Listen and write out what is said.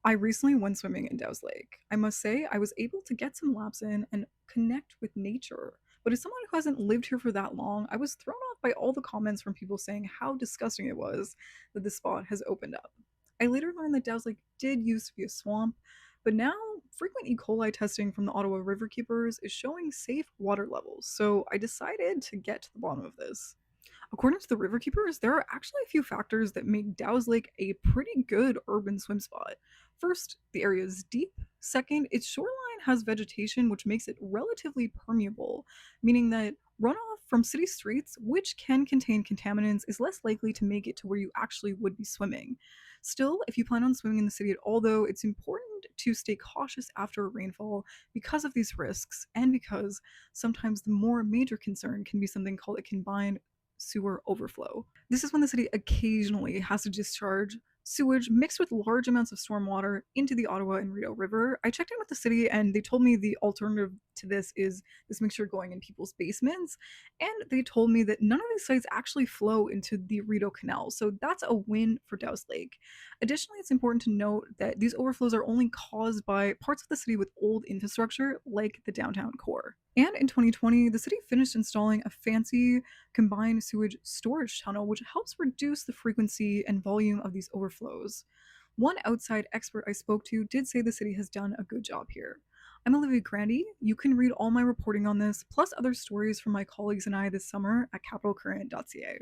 I recently went swimming in Dow's Lake. I must say, I was able to get some laps in and connect with nature. But as someone who hasn't lived here for that long, I was thrown off by all the comments from people saying how disgusting it was that this spot has opened up. I later learned that Dow's Lake did used to be a swamp, but now frequent E. coli testing from the Ottawa River Keepers is showing safe water levels, so I decided to get to the bottom of this. According to the Riverkeepers, there are actually a few factors that make Dow's Lake a pretty good urban swim spot. First, the area is deep. Second, its shoreline has vegetation which makes it relatively permeable, meaning that runoff from city streets, which can contain contaminants, is less likely to make it to where you actually would be swimming. Still, if you plan on swimming in the city at all, though, it's important to stay cautious after a rainfall because of these risks and because sometimes the more major concern can be something called a combined sewer overflow. This is when the city occasionally has to discharge sewage mixed with large amounts of stormwater into the Ottawa and Rideau River. I checked in with the city and they told me the alternative to this is this mixture going in people's basements. And they told me that none of these sites actually flow into the Rideau Canal. So that's a win for Dow's Lake. Additionally, it's important to note that these overflows are only caused by parts of the city with old infrastructure like the downtown core. And in 2020, the city finished installing a fancy combined sewage storage tunnel, which helps reduce the frequency and volume of these overflows. One outside expert I spoke to did say the city has done a good job here. I'm Olivia Grandy. You can read all my reporting on this, plus other stories from my colleagues and I this summer at capitalcurrent.ca.